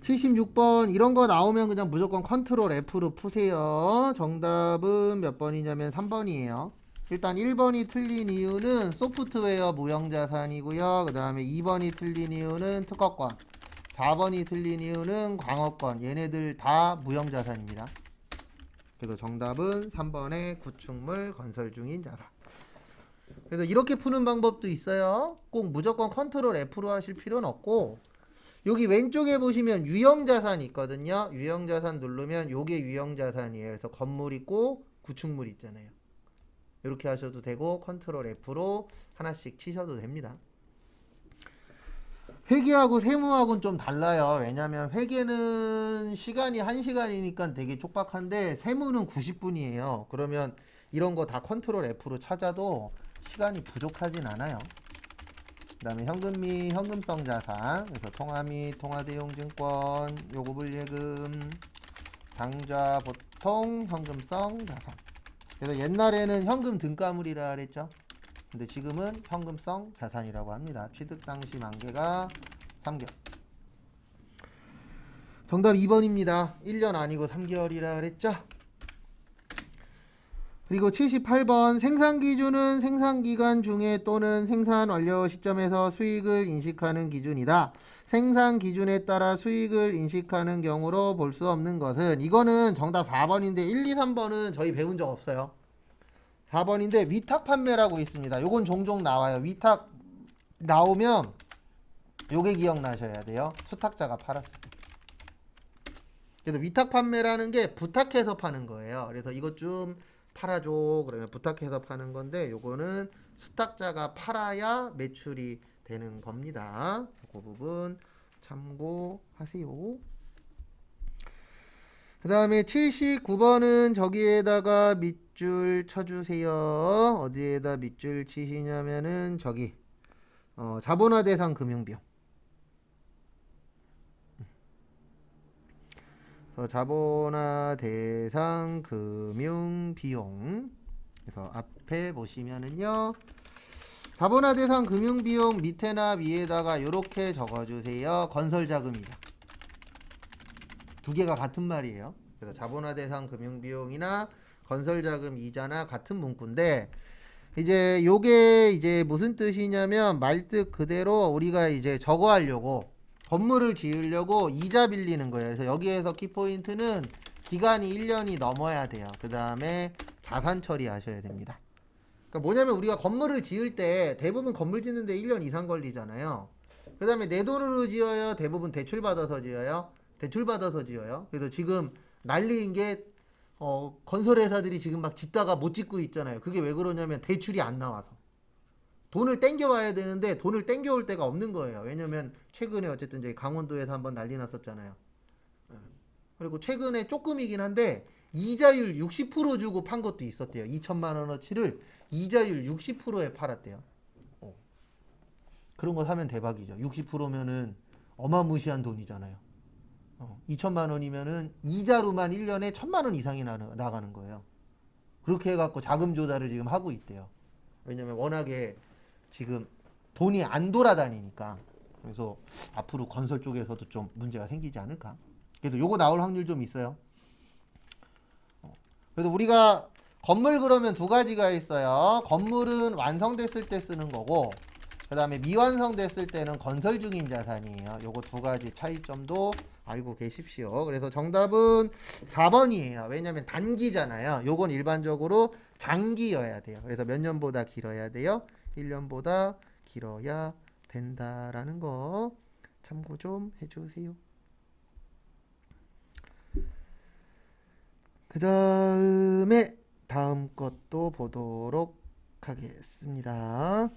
76번 이런 거 나오면 그냥 무조건 컨트롤 F로 푸세요. 정답은 몇 번이냐면 3번이에요. 일단 1번이 틀린 이유는 소프트웨어 무형자산이고요. 그 다음에 2번이 틀린 이유는 특허권, 4번이 틀린 이유는 광어권. 얘네들 다 무형자산입니다. 그래서 정답은 3번의 구축물 건설 중인 자산. 그래서 이렇게 푸는 방법도 있어요. 꼭 무조건 컨트롤 F로 하실 필요는 없고, 여기 왼쪽에 보시면 유형자산 있거든요. 유형자산 누르면 요게 유형자산이에요. 그래서 건물 있고 구축물 있잖아요. 이렇게 하셔도 되고 컨트롤 F로 하나씩 치셔도 됩니다. 회계하고 세무하고는 좀 달라요. 왜냐면 회계는 시간이 1시간이니까 되게 촉박한데 세무는 90분이에요. 그러면 이런 거 다 컨트롤 F로 찾아도 시간이 부족하진 않아요. 그 다음에 현금 및 현금성 자산, 그래서 통화 및 통화대용증권, 요구불예금, 당좌 보통 현금성 자산. 그래서 옛날에는 현금 등가물이라 그랬죠. 근데 지금은 현금성 자산이라고 합니다. 취득 당시 만기가 3개월. 정답 2번입니다. 1년 아니고 3개월이라 그랬죠. 그리고 78번 생산기준은 생산기간 중에 또는 생산 완료 시점에서 수익을 인식하는 기준이다. 생산기준에 따라 수익을 인식하는 경우로 볼 수 없는 것은, 이거는 정답 4번인데 1, 2, 3번은 저희 배운 적 없어요. 4번인데 위탁 판매라고 있습니다. 요건 종종 나와요. 위탁 나오면 요게 기억나셔야 돼요. 수탁자가 팔았을 때. 그래서 위탁 판매라는 게 부탁해서 파는 거예요. 그래서 이것 좀 팔아줘 그러면 부탁해서 파는 건데, 요거는 수탁자가 팔아야 매출이 되는 겁니다. 그 부분 참고하세요. 그 다음에 79번은 저기에다가 밑줄 쳐주세요. 어디에다 밑줄 치시냐면은 저기 자본화 대상 금융비용. 자본화 대상 금융 비용. 그래서 앞에 보시면은요, 자본화 대상 금융 비용 밑에나 위에다가 이렇게 적어주세요. 건설 자금이자. 두 개가 같은 말이에요. 그래서 자본화 대상 금융 비용이나 건설 자금 이자나 같은 문구인데, 이제 요게 이제 무슨 뜻이냐면 말뜻 그대로 우리가 이제 저거 하려고, 건물을 지으려고 이자 빌리는 거예요. 그래서 여기에서 키포인트는 기간이 1년이 넘어야 돼요. 그 다음에 자산 처리하셔야 됩니다. 그러니까 뭐냐면 우리가 건물을 지을 때 대부분 건물 짓는데 1년 이상 걸리잖아요. 그 다음에 내 돈으로 지어요? 대부분 대출 받아서 지어요? 대출 받아서 지어요. 그래서 지금 난리인 게 건설회사들이 지금 막 짓다가 못 짓고 있잖아요. 그게 왜 그러냐면 대출이 안 나와서. 돈을 땡겨와야 되는데 돈을 땡겨올 데가 없는 거예요. 왜냐면 최근에 어쨌든 저희 강원도에서 한번 난리 났었잖아요. 그리고 최근에 조금이긴 한데 이자율 60% 주고 판 것도 있었대요. 2천만 원어치를 이자율 60%에 팔았대요. 그런 거 사면 대박이죠. 60%면은 어마무시한 돈이잖아요. 2천만 원이면은 이자로만 1년에 1천만 원 이상이 나가는 거예요. 그렇게 해갖고 자금 조달을 지금 하고 있대요. 왜냐면 워낙에 지금 돈이 안 돌아다니니까. 그래서 앞으로 건설 쪽에서도 좀 문제가 생기지 않을까. 그래서 요거 나올 확률 좀 있어요. 그래서 우리가 건물 그러면 두 가지가 있어요. 건물은 완성됐을 때 쓰는 거고, 그 다음에 미완성됐을 때는 건설 중인 자산이에요. 요거 두 가지 차이점도 알고 계십시오. 그래서 정답은 4번이에요. 왜냐면 단기잖아요. 요건 일반적으로 장기여야 돼요. 그래서 몇 년보다 길어야 돼요? 1년보다 길어야 된다라는 거 참고 좀 해주세요. 그 다음에 다음 것도 보도록 하겠습니다.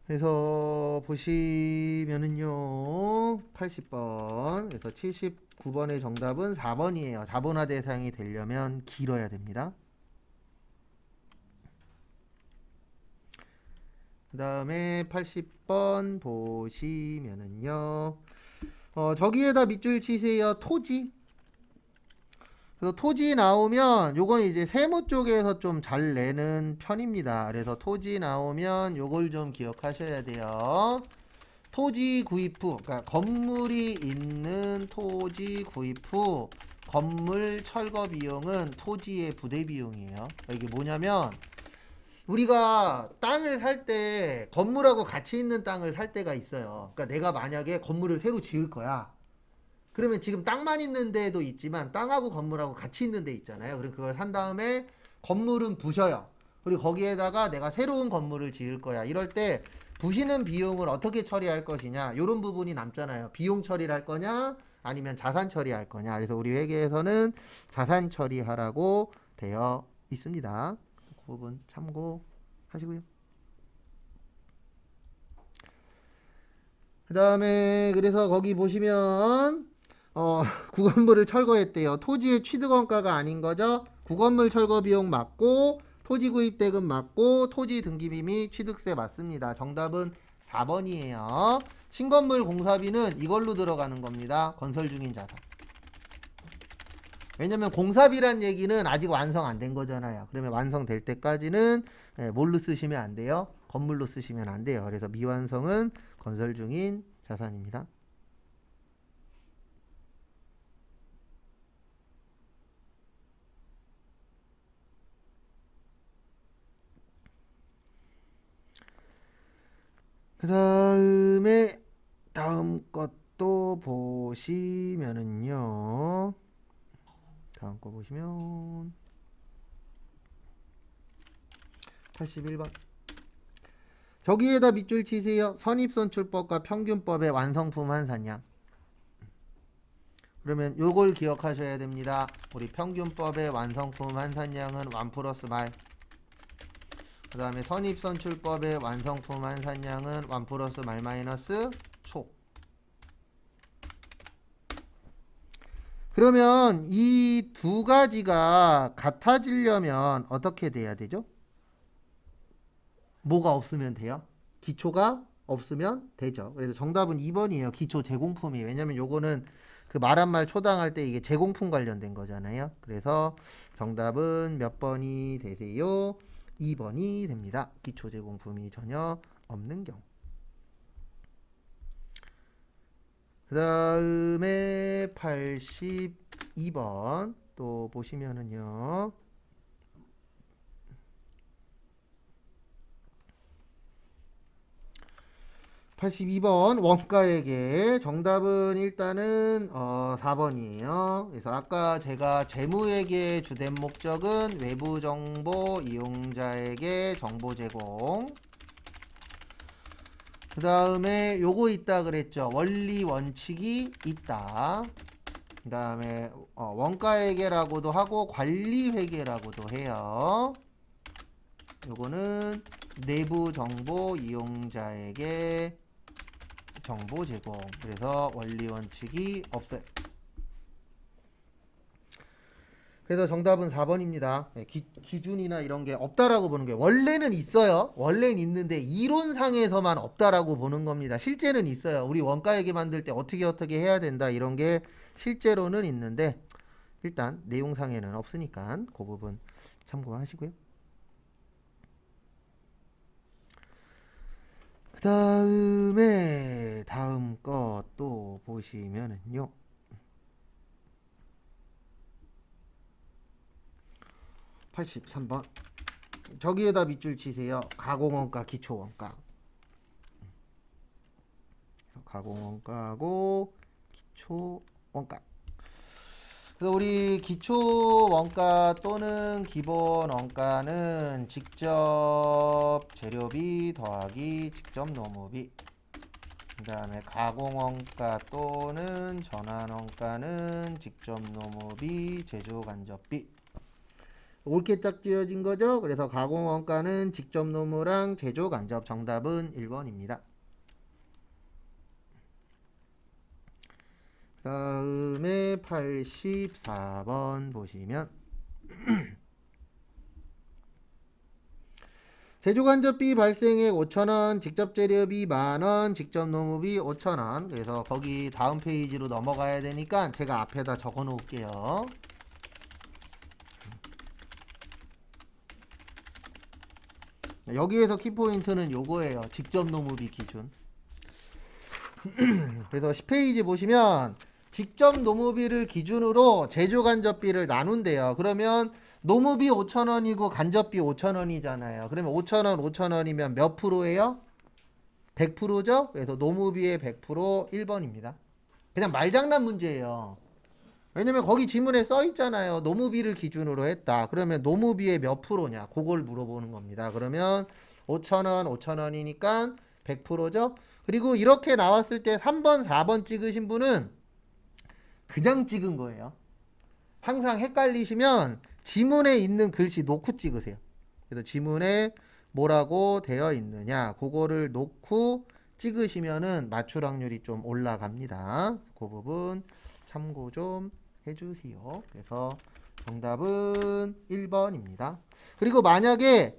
그래서 보시면은요, 80번, 그래서 79번의 정답은 4번이에요. 자본화 대상이 되려면 길어야 됩니다. 그 다음에 80번 보시면은요, 저기에다 밑줄 치세요. 토지. 그래서 토지 나오면 요건 이제 세무 쪽에서 좀 잘 내는 편입니다. 그래서 토지 나오면 요걸 좀 기억하셔야 돼요. 토지 구입 후, 그러니까 건물이 있는 토지 구입 후 건물 철거 비용은 토지의 부대 비용이에요. 이게 뭐냐면 우리가 땅을 살 때 건물하고 같이 있는 땅을 살 때가 있어요. 그러니까 내가 만약에 건물을 새로 지을 거야. 그러면 지금 땅만 있는 데도 있지만 땅하고 건물하고 같이 있는 데 있잖아요. 그럼 그걸 산 다음에 건물은 부셔요. 그리고 거기에다가 내가 새로운 건물을 지을 거야. 이럴 때 부시는 비용을 어떻게 처리할 것이냐. 이런 부분이 남잖아요. 비용 처리를 할 거냐 아니면 자산 처리할 거냐. 그래서 우리 회계에서는 자산 처리하라고 되어 있습니다. 그 부분 참고하시고요. 그 다음에 그래서 거기 보시면 구건물을 철거했대요. 토지의 취득원가가 아닌 거죠. 구건물 철거 비용 맞고 토지 구입 대금 맞고 토지 등기비 및 취득세 맞습니다. 정답은 4번이에요. 신건물 공사비는 이걸로 들어가는 겁니다. 건설 중인 자산. 왜냐면 공사비란 얘기는 아직 완성 안 된 거잖아요. 그러면 완성될 때까지는 뭘로 쓰시면 안 돼요? 건물로 쓰시면 안 돼요. 그래서 미완성은 건설 중인 자산입니다. 그 다음에 다음 것도 보시면은요. 다음 거 보시면 81번. 저기에다 밑줄 치세요. 선입선출법과 평균법의 완성품 환산량. 그러면 요걸 기억하셔야 됩니다. 우리 평균법의 완성품 환산량은 1 플러스 말. 그 다음에 선입선출법의 완성품 환산량은 1 플러스 말 마이너스 초. 그러면 이 두 가지가 같아지려면 어떻게 돼야 되죠? 뭐가 없으면 돼요? 기초가 없으면 되죠. 그래서 정답은 2번이에요. 기초 제공품이. 왜냐면 요거는 그 말한 말 초당할 때 이게 제공품 관련된 거잖아요. 그래서 정답은 몇 번이 되세요? 2번이 됩니다. 기초 제공품이 전혀 없는 경우. 그 다음에 82번 또 보시면은요. (82번) 원가액의 정답은 일단은 4번이에요. 그래서 아까 제가 재무회계의 주된 목적은 외부 정보 이용자에게 정보 제공. 그 다음에 요거 있다 그랬죠. 원리 원칙이 있다. 그 다음에 원가회계라고도 하고 관리회계라고도 해요. 요거는 내부 정보 이용자에게 정보 제공. 그래서 원리 원칙이 없어요. 그래서 정답은 4번입니다. 기준이나 이런 게 없다라고 보는 게 원래는 있어요. 원래는 있는데 이론상에서만 없다라고 보는 겁니다. 실제는 있어요. 우리 원가회계 만들 때 어떻게 해야 된다 이런 게 실제로는 있는데 일단 내용상에는 없으니까 그 부분 참고하시고요. 그 다음에 다음 거 또 보시면은요. 83번. 저기에다 밑줄 치세요. 가공원가, 기초원가. 가공원가하고 기초원가. 그래서 우리 기초원가 또는 기본원가는 직접 재료비 더하기 직접 노무비. 그 다음에 가공원가 또는 전환원가는 직접 노무비, 제조간접비. 옳게 짝 지어진 거죠. 그래서 가공원가는 직접 노무랑 제조간접. 정답은 1번입니다. 그 다음에 84번 보시면 제조간접비 발생액 5,000원, 직접 재료비 만원, 직접 노무비 5,000원. 그래서 거기 다음 페이지로 넘어가야 되니까 제가 앞에다 적어 놓을게요. 여기에서 키포인트는 요거예요. 직접 노무비 기준. 그래서 10페이지 보시면 직접 노무비를 기준으로 제조간접비를 나눈대요. 그러면 노무비 5,000원이고 간접비 5,000원이잖아요. 그러면 5,000원, 5,000원이면 몇 프로예요? 100%죠? 그래서 노무비의 100% 1번입니다. 그냥 말장난 문제예요. 왜냐면 거기 지문에 써 있잖아요. 노무비를 기준으로 했다. 그러면 노무비의 몇 프로냐? 그걸 물어보는 겁니다. 그러면 5,000원, 5,000원이니까 100%죠? 그리고 이렇게 나왔을 때 3번, 4번 찍으신 분은 그냥 찍은 거예요. 항상 헷갈리시면 지문에 있는 글씨 놓고 찍으세요. 그래서 지문에 뭐라고 되어 있느냐 그거를 놓고 찍으시면은 맞출 확률이 좀 올라갑니다. 그 부분 참고 좀 해주세요. 그래서 정답은 1번입니다. 그리고 만약에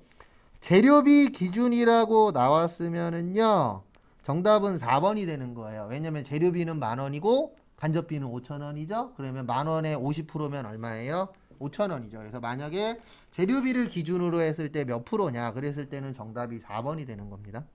재료비 기준이라고 나왔으면은요 정답은 4번이 되는 거예요. 왜냐면 재료비는 10,000원이고 간접비는 5,000원이죠. 그러면 10,000원에 50%면 얼마예요? 5,000원이죠. 그래서 만약에 재료비를 기준으로 했을 때 몇 프로냐 그랬을 때는 정답이 4번이 되는 겁니다.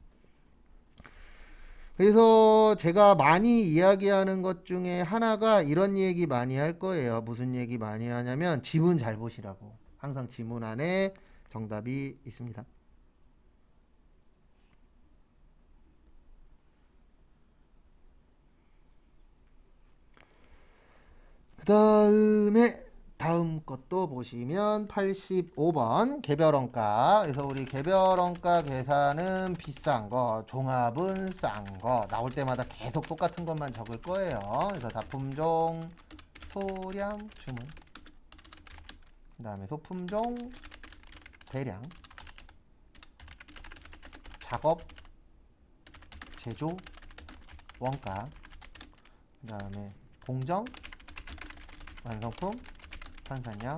그래서 제가 많이 이야기하는 것 중에 하나가 이런 얘기 많이 할 거예요. 무슨 얘기 많이 하냐면 지문 잘 보시라고. 항상 지문 안에 정답이 있습니다. 그 다음에 다음 것도 보시면 85번 개별원가. 그래서 우리 개별원가 계산은 비싼 거, 종합은 싼 거. 나올 때마다 계속 똑같은 것만 적을 거예요. 그래서 다품종, 소량, 주문. 그 다음에 소품종, 대량, 작업, 제조, 원가. 그 다음에 공정, 완성품, 판산량,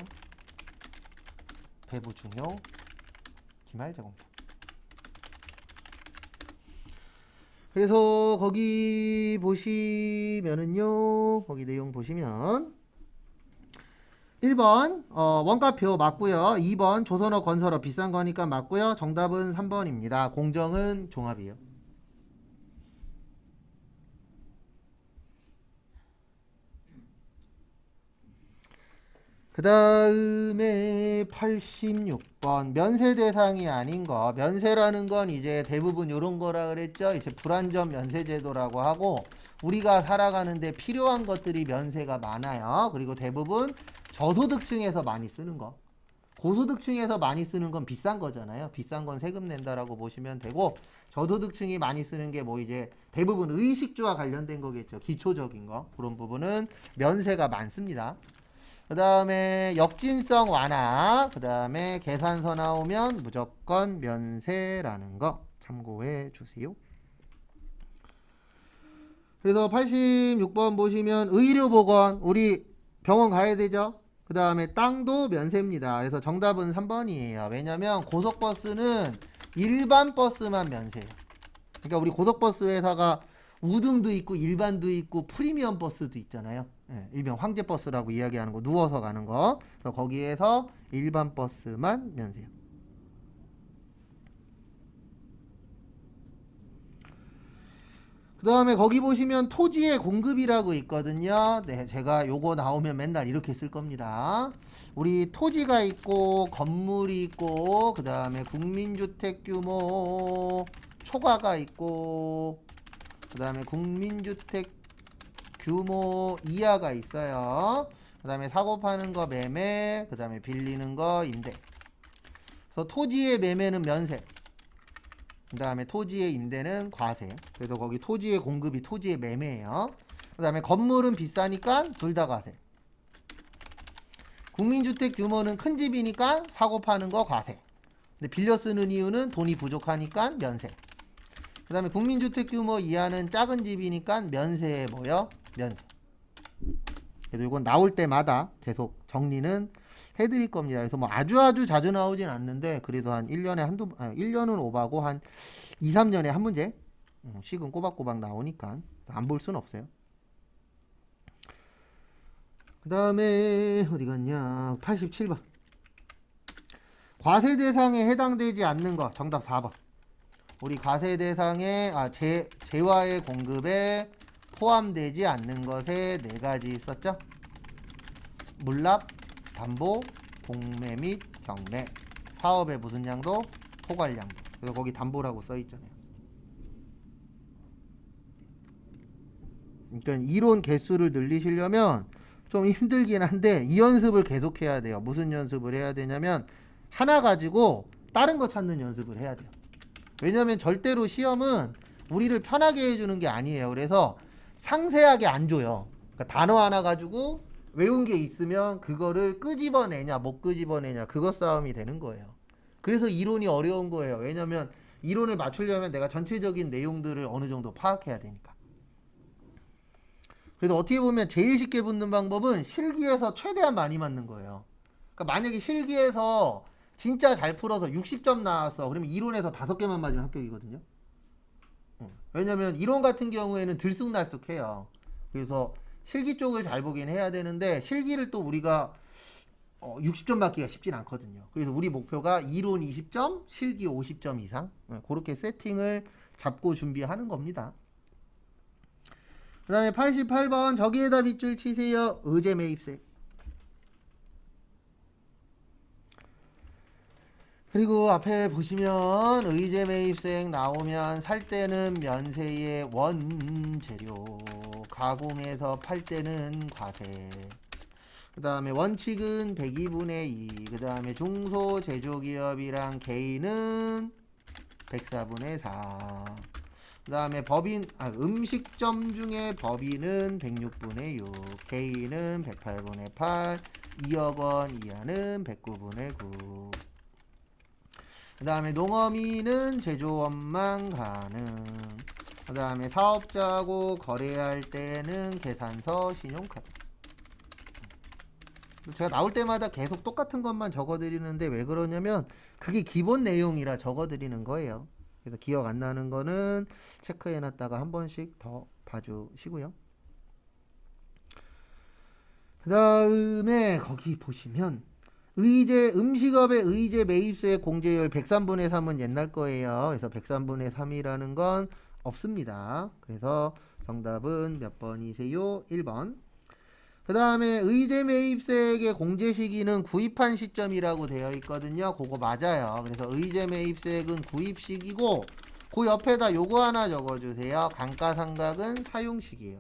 배부 중요, 기말 제공품. 그래서 거기 보시면은요, 거기 내용 보시면 1번 원가표 맞고요. 2번 조선업 건설업 비싼 거니까 맞고요. 정답은 3번입니다. 공정은 종합이요. 그 다음에 86번 면세 대상이 아닌 거. 면세라는 건 이제 대부분 이런 거라 그랬죠. 이제 불완전 면세 제도라고 하고 우리가 살아가는데 필요한 것들이 면세가 많아요. 그리고 대부분 저소득층에서 많이 쓰는 거. 고소득층에서 많이 쓰는 건 비싼 거잖아요. 비싼 건 세금 낸다라고 보시면 되고 저소득층이 많이 쓰는 게 뭐 이제 대부분 의식주와 관련된 거겠죠. 기초적인 거. 그런 부분은 면세가 많습니다. 그 다음에 역진성 완화, 그 다음에 계산서 나오면 무조건 면세라는 거 참고해 주세요. 그래서 86번 보시면 의료보건, 우리 병원 가야 되죠? 그 다음에 땅도 면세입니다. 그래서 정답은 3번이에요. 왜냐면 고속버스는 일반 버스만 면세예요. 그러니까 우리 고속버스 회사가 우등도 있고 일반도 있고 프리미엄 버스도 있잖아요. 예, 일명 황제버스라고 이야기하는 거, 누워서 가는 거. 그래서 거기에서 일반 버스만 면세요. 그 다음에 거기 보시면 토지의 공급이라고 있거든요. 네, 제가 요거 나오면 맨날 이렇게 쓸 겁니다. 우리 토지가 있고 건물이 있고 그 다음에 국민주택 규모 초과가 있고 그 다음에 국민주택 규모 이하가 있어요. 그 다음에 사고 파는 거 매매, 그 다음에 빌리는 거 임대. 그래서 토지의 매매는 면세. 그 다음에 토지의 임대는 과세. 그래서 거기 토지의 공급이 토지의 매매예요. 그 다음에 건물은 비싸니까 둘 다 과세. 국민주택 규모는 큰 집이니까 사고 파는 거 과세. 근데 빌려 쓰는 이유는 돈이 부족하니까 면세. 그 다음에 국민주택 규모 이하는 작은 집이니까 면세에 뭐요? 면세. 그래서 이건 나올 때마다 계속 정리는 해드릴 겁니다. 그래서 뭐 아주 자주 나오진 않는데 그래도 한 1년은 오바고 한 2, 3년에 한 문제 식은 꼬박꼬박 나오니까 안 볼 수는 없어요. 그 다음에 어디 갔냐? 87번. 과세 대상에 해당되지 않는 거 정답 4번. 우리 과세 대상에 재화의 공급에 포함되지 않는 것에 네 가지 있었죠. 물납, 담보, 공매 및 경매. 사업의 무슨 양도? 포괄량도. 그래서 거기 담보라고 써 있잖아요. 그러니까 이론 개수를 늘리시려면 좀 힘들긴 한데 이 연습을 계속 해야 돼요. 무슨 연습을 해야 되냐면 하나 가지고 다른 거 찾는 연습을 해야 돼요. 왜냐면 절대로 시험은 우리를 편하게 해주는 게 아니에요. 그래서 상세하게 안 줘요. 그러니까 단어 하나 가지고 외운 게 있으면 그거를 끄집어내냐 못 끄집어내냐 그것 싸움이 되는 거예요. 그래서 이론이 어려운 거예요. 왜냐면 이론을 맞추려면 내가 전체적인 내용들을 어느 정도 파악해야 되니까. 그래서 어떻게 보면 제일 쉽게 붙는 방법은 실기에서 최대한 많이 맞는 거예요. 그러니까 만약에 실기에서 진짜 잘 풀어서 60점 나왔어. 그러면 이론에서 5개만 맞으면 합격이거든요. 왜냐면 이론 같은 경우에는 들쑥날쑥해요. 그래서 실기 쪽을 잘 보긴 해야 되는데 실기를 또 우리가 60점 맞기가 쉽진 않거든요. 그래서 우리 목표가 이론 20점, 실기 50점 이상 그렇게 세팅을 잡고 준비하는 겁니다. 그 다음에 88번 저기에다 빗줄 치세요. 의제 매입세. 그리고 앞에 보시면 의제 매입생 나오면 살 때는 면세의 원재료, 가공해서 팔 때는 과세. 그 다음에 원칙은 102분의 2. 그 다음에 중소제조기업이랑 개인은 104분의 4. 그 다음에 법인, 음식점 중에 법인은 106분의 6, 개인은 108분의 8, 2억 원 이하는 109분의 9. 그 다음에 농어민은 제조업만 가능. 그 다음에 사업자하고 거래할 때는 계산서, 신용카드. 제가 나올 때마다 계속 똑같은 것만 적어드리는데 왜 그러냐면 그게 기본 내용이라 적어드리는 거예요. 그래서 기억 안 나는 거는 체크해놨다가 한 번씩 더 봐주시고요. 그 다음에 거기 보시면 의제 음식업의 의제 매입세 공제율 103분의 3은 옛날 거예요. 그래서 103분의 3이라는 건 없습니다. 그래서 정답은 몇 번이세요? 1번. 그 다음에 의제 매입세액의 공제 시기는 구입한 시점이라고 되어 있거든요. 그거 맞아요. 그래서 의제 매입세액은 구입 시기고 그 옆에다 요거 하나 적어주세요. 감가상각은 사용 시기예요.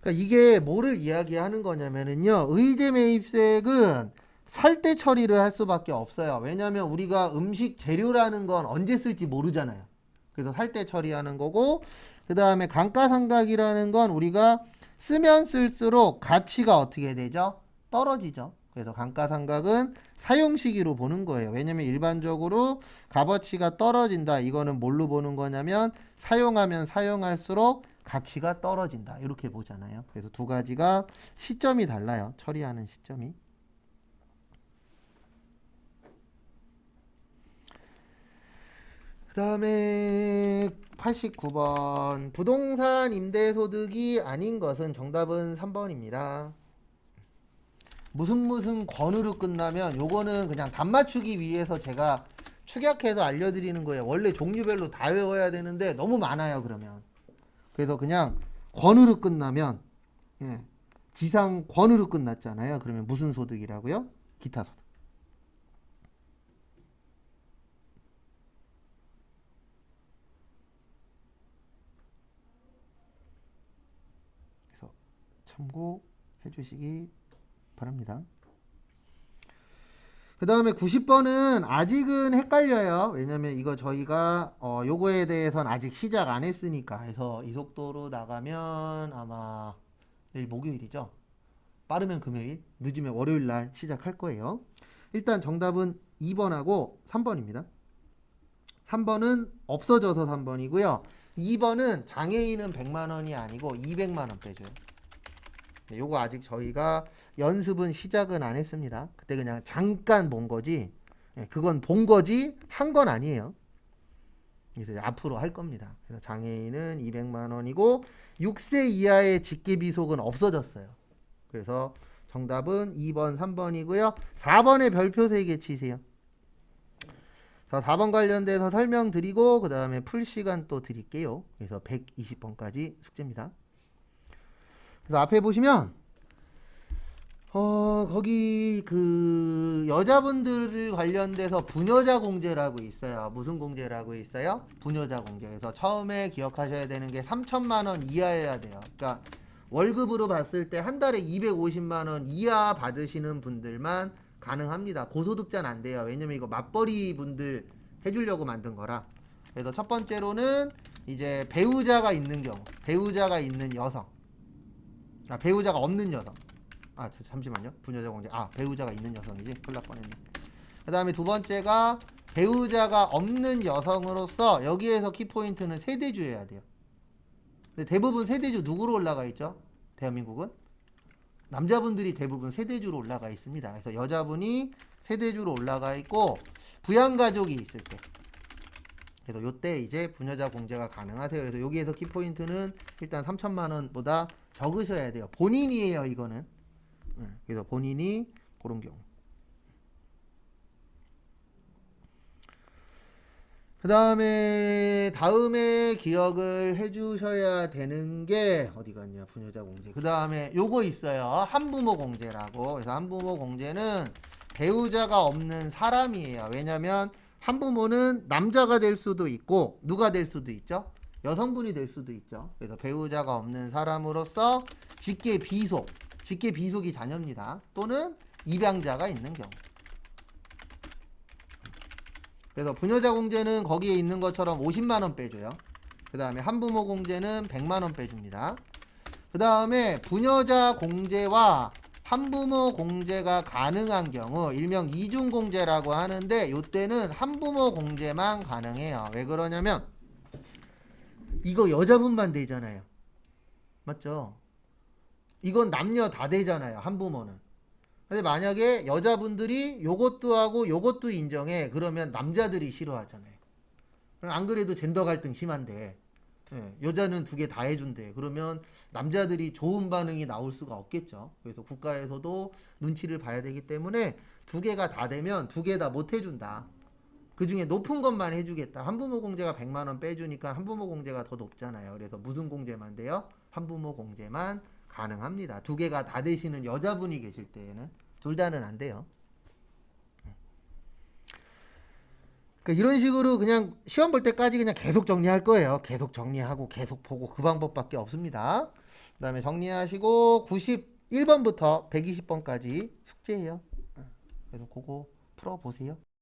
그러니까 이게 뭐를 이야기하는 거냐면은요. 의제 매입세액은 살 때 처리를 할 수밖에 없어요. 왜냐면 우리가 음식 재료라는 건 언제 쓸지 모르잖아요. 그래서 살 때 처리하는 거고, 그 다음에 감가상각이라는 건 우리가 쓰면 쓸수록 가치가 어떻게 되죠? 떨어지죠. 그래서 감가상각은 사용 시기로 보는 거예요. 왜냐면 일반적으로 값어치가 떨어진다. 이거는 뭘로 보는 거냐면 사용하면 사용할수록 가치가 떨어진다. 이렇게 보잖아요. 그래서 두 가지가 시점이 달라요. 처리하는 시점이. 그 다음에 89번 부동산 임대소득이 아닌 것은 정답은 3번입니다. 무슨 권으로 끝나면 요거는 그냥 답 맞추기 위해서 제가 축약해서 알려드리는 거예요. 원래 종류별로 다 외워야 되는데 너무 많아요. 그러면 그래서 그냥 권으로 끝나면 지상 권으로 끝났잖아요. 그러면 무슨 소득이라고요? 기타 소득. 그래서 참고해 주시기 바랍니다. 그 다음에 90번은 아직은 헷갈려요. 왜냐면 이거 저희가 요거에 대해서는 아직 시작 안 했으니까. 그래서 이 속도로 나가면 아마 내일 목요일이죠. 빠르면 금요일, 늦으면 월요일 날 시작할 거예요. 일단 정답은 2번하고 3번입니다. 3번은 없어져서 3번이고요. 2번은 장애인은 100만원이 아니고 200만원 빼줘요. 요거 아직 저희가 연습은 시작은 안 했습니다. 그때 그냥 잠깐 본 거지. 그건 본 거지 한 건 아니에요. 그래서 이제 앞으로 할 겁니다. 그래서 장애인은 200만 원이고 6세 이하의 직계비속은 없어졌어요. 그래서 정답은 2번, 3번이고요. 4번에 별표 3개 치세요. 자, 4번 관련돼서 설명드리고 그 다음에 풀 시간 또 드릴게요. 그래서 120번까지 숙제입니다. 그래서 앞에 보시면 거기 그 여자분들 관련돼서 부녀자 공제라고 있어요. 무슨 공제라고 있어요? 부녀자 공제. 그래서 처음에 기억하셔야 되는 게 3천만 원 이하여야 돼요. 그러니까 월급으로 봤을 때 한 달에 250만 원 이하 받으시는 분들만 가능합니다. 고소득자는 안 돼요. 왜냐면 이거 맞벌이 분들 해주려고 만든 거라. 그래서 첫 번째로는 이제 배우자가 있는 경우, 배우자가 있는 여성, 배우자가 없는 여성. 잠시만요. 부녀자 공제. 배우자가 있는 여성이지. 큰일 날 뻔했네. 그 다음에 두 번째가 배우자가 없는 여성으로서 여기에서 키포인트는 세대주여야 돼요. 근데 대부분 세대주 누구로 올라가 있죠? 대한민국은? 남자분들이 대부분 세대주로 올라가 있습니다. 그래서 여자분이 세대주로 올라가 있고 부양가족이 있을 때. 그래서 요때 이제 부녀자 공제가 가능하세요. 그래서 여기에서 키포인트는 일단 3천만 원보다 적으셔야 돼요. 본인이에요, 이거는. 그래서 본인이 그런 경우. 그 다음에 기억을 해주셔야 되는 게 어디 갔냐, 부녀자 공제. 그 다음에 요거 있어요. 한부모 공제라고. 그래서 한부모 공제는 배우자가 없는 사람이에요. 왜냐면 한부모는 남자가 될 수도 있고 누가 될 수도 있죠. 여성분이 될 수도 있죠. 그래서 배우자가 없는 사람으로서 직계 비속이 자녀입니다. 또는 입양자가 있는 경우. 그래서 부녀자 공제는 거기에 있는 것처럼 50만 원 빼줘요. 그 다음에 한부모 공제는 100만 원 빼줍니다. 그 다음에 부녀자 공제와 한부모 공제가 가능한 경우 일명 이중공제라고 하는데 이때는 한부모 공제만 가능해요. 왜 그러냐면 이거 여자분만 되잖아요. 맞죠? 이건 남녀 다 되잖아요. 한부모는. 근데 만약에 여자분들이 요것도 하고 요것도 인정해. 그러면 남자들이 싫어하잖아요. 안 그래도 젠더 갈등 심한데 여자는 두 개 다 해준대. 그러면 남자들이 좋은 반응이 나올 수가 없겠죠. 그래서 국가에서도 눈치를 봐야 되기 때문에 두 개가 다 되면 두 개 다 못 해준다. 그 중에 높은 것만 해주겠다. 한부모 공제가 100만 원 빼주니까 한부모 공제가 더 높잖아요. 그래서 무슨 공제만 돼요? 한부모 공제만 가능합니다. 두 개가 다 되시는 여자분이 계실 때에는. 둘 다는 안 돼요. 그러니까 이런 식으로 그냥 시험 볼 때까지 그냥 계속 정리할 거예요. 계속 정리하고 계속 보고 그 방법밖에 없습니다. 그 다음에 정리하시고 91번부터 120번까지 숙제예요. 그래서 그거 풀어보세요.